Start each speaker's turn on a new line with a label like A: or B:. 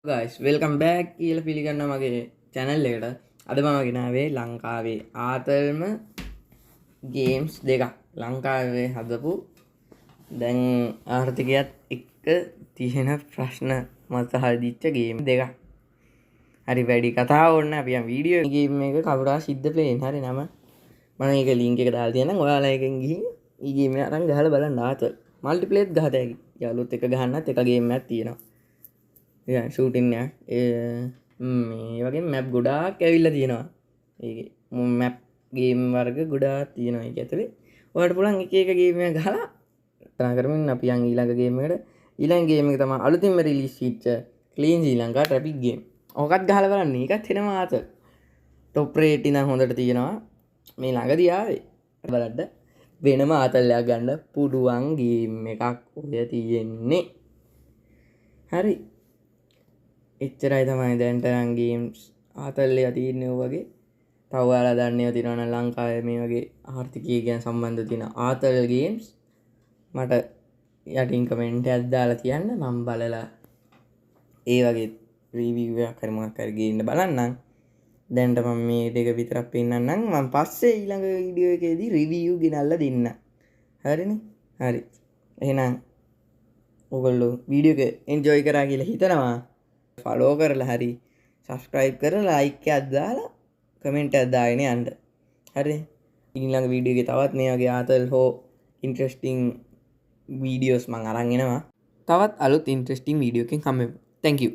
A: Guys welcome back කියලා පිළිගන්න මගේ channel එකට. අද මම ගෙනාවේ ලංකාවේ ආතල්ම ගේම්ස් දෙකක්. ලංකාවේ හදපු දැන් ආර්ථිකයත් එක්ක තියෙන ප්‍රශ්න මත හදිච්ච ගේම් දෙකක්. හරි වැඩි කතා ඕන්න අපි යම් වීඩියෝ ගේම් එක කවුරා සිද්ධ ප්ලේන් හරි නම මම ඒක ලින්ක් එක දාලා තියෙනවා. ඔයාලා එකෙන් ගිහින් මේ ගේම් එක අරන් ගහලා බලන්න ආතල්. මල්ටිප්ලේයර් ගහත හැකි. යාළුවොත් එක ගහන්නත් එක ගේම් එකක් තියෙනවා. ෂූටින් මේ වගේ මැප් ගොඩාක් ඇවිල්ල තියෙනවා ඒ මැප් ගේම් වර්ග ගොඩා තියෙනවා එක ඇතුළේ ඔට පුළන් එක ගේම ගලා තන කරමින් අපි යන් ඊළඟගේමට ඊළන්ගේම තම අලුතින්ම රිලිස් ිච්ච කලීන් ී ලංකා ට්‍රපික්ගේම් ඕකත් ගහල බලන්න එකත් හෙෙන ආත ටොප්රේටින හොඳට තියෙනවා මේ ළඟදියාවේ බලඩ වෙනම ආතල්ලයක් ගන්න පුඩුවන්ගේම් එකක් ඔය තියෙන්නේ හරි එච්චරයි තමයි දැන්ටරන් ගේම්ස් ආතල්ලේ අතිරන්නේ වගේ තවයාලා දන්නේ තිරන ලංකාය මේ වගේ ආර්ථිකය ගැන සම්බන්ධ තියෙන ආතල් ගේම්ස් මට යටින් කමෙන්ට් ඇත්දාලා තියන්න මම් බලලා ඒ වගේ රීවීවයක් කරමක් කරගන්න බලන්නම් දැන්ට මම මේ දෙක විතරක් පෙන්න්නම් මම පස්සේ ඊළඟ විඩියෝ එකේදී රිවියූ ගෙනල්ල දෙන්න හරිනි හරි එහෙනම් ඔගොල්ලු වීඩියෝ එක එන්ජොයි කරා කියලා හිතනවා ෆලෝ කරලා හරි සබස්ක්‍රයිබ් කරලා ලයික් එකක් දාලා කමෙන්ට් එකක් දාගෙන යන්න. හරි. ඊළඟ වීඩියෝ එකේ තවත් මේ වගේ ආතල් හෝ ඉන්ටරෙස්ටිං වීඩියෝස් මම අරන් එනවා. තවත් අලුත් ඉන්ටරෙස්ටිං වීඩියෝ එකකින් හම්බෙමු. Thank you.